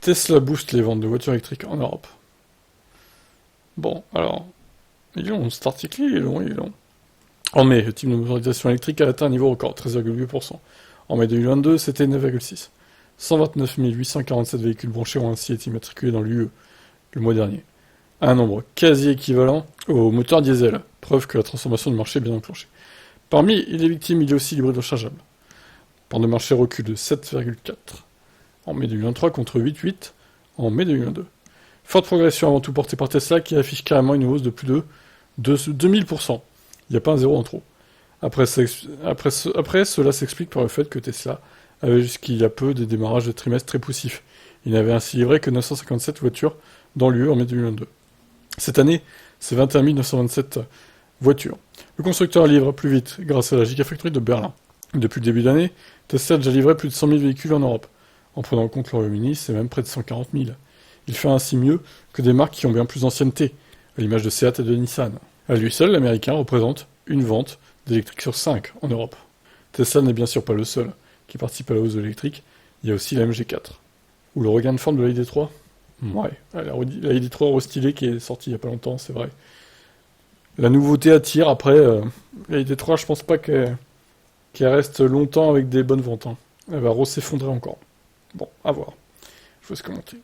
Tesla booste les ventes de voitures électriques en Europe. Bon, alors, il est long, cet article, il est long, il est long. En mai, le type de motorisation électrique a atteint un niveau record, 13,8%. En mai 2022, c'était 9,6%. 129 847 véhicules branchés ont ainsi été immatriculés dans l'UE le mois dernier. Un nombre quasi équivalent au moteur diesel, preuve que la transformation du marché est bien enclenchée. Parmi les victimes, il y a aussi l'hybride rechargeable. Part de marché recul de 7,4 en mai 2023 contre 8,8 en mai 2022. Forte progression avant tout portée par Tesla qui affiche carrément une hausse de plus de 2000%. Il n'y a pas un zéro en trop. Après, cela s'explique par le fait que Tesla avait jusqu'il y a peu des démarrages de trimestre très poussifs. Il n'avait ainsi livré que 957 voitures dans l'UE en mai 2022. Cette année, c'est 21 927 voitures. Le constructeur livre plus vite grâce à la Gigafactory de Berlin. Depuis le début d'année, Tesla a déjà livré plus de 100 000 véhicules en Europe. En prenant en compte le Royaume-Uni, c'est même près de 140 000. Il fait ainsi mieux que des marques qui ont bien plus d'ancienneté, à l'image de Seat et de Nissan. À lui seul, l'américain représente une vente d'électrique sur 5 en Europe. Tesla n'est bien sûr pas le seul qui participe à la hausse de l'électrique, il y a aussi la MG4. Ou le regain de forme de la ID3. Ouais, la ID3 restylée qui est sortie il y a pas longtemps, c'est vrai. La nouveauté attire, après, la ID3, je pense pas qu'elle reste longtemps avec des bonnes ventes. Hein. Elle va s'effondrer encore. Bon, à voir. Je vous laisse commenter.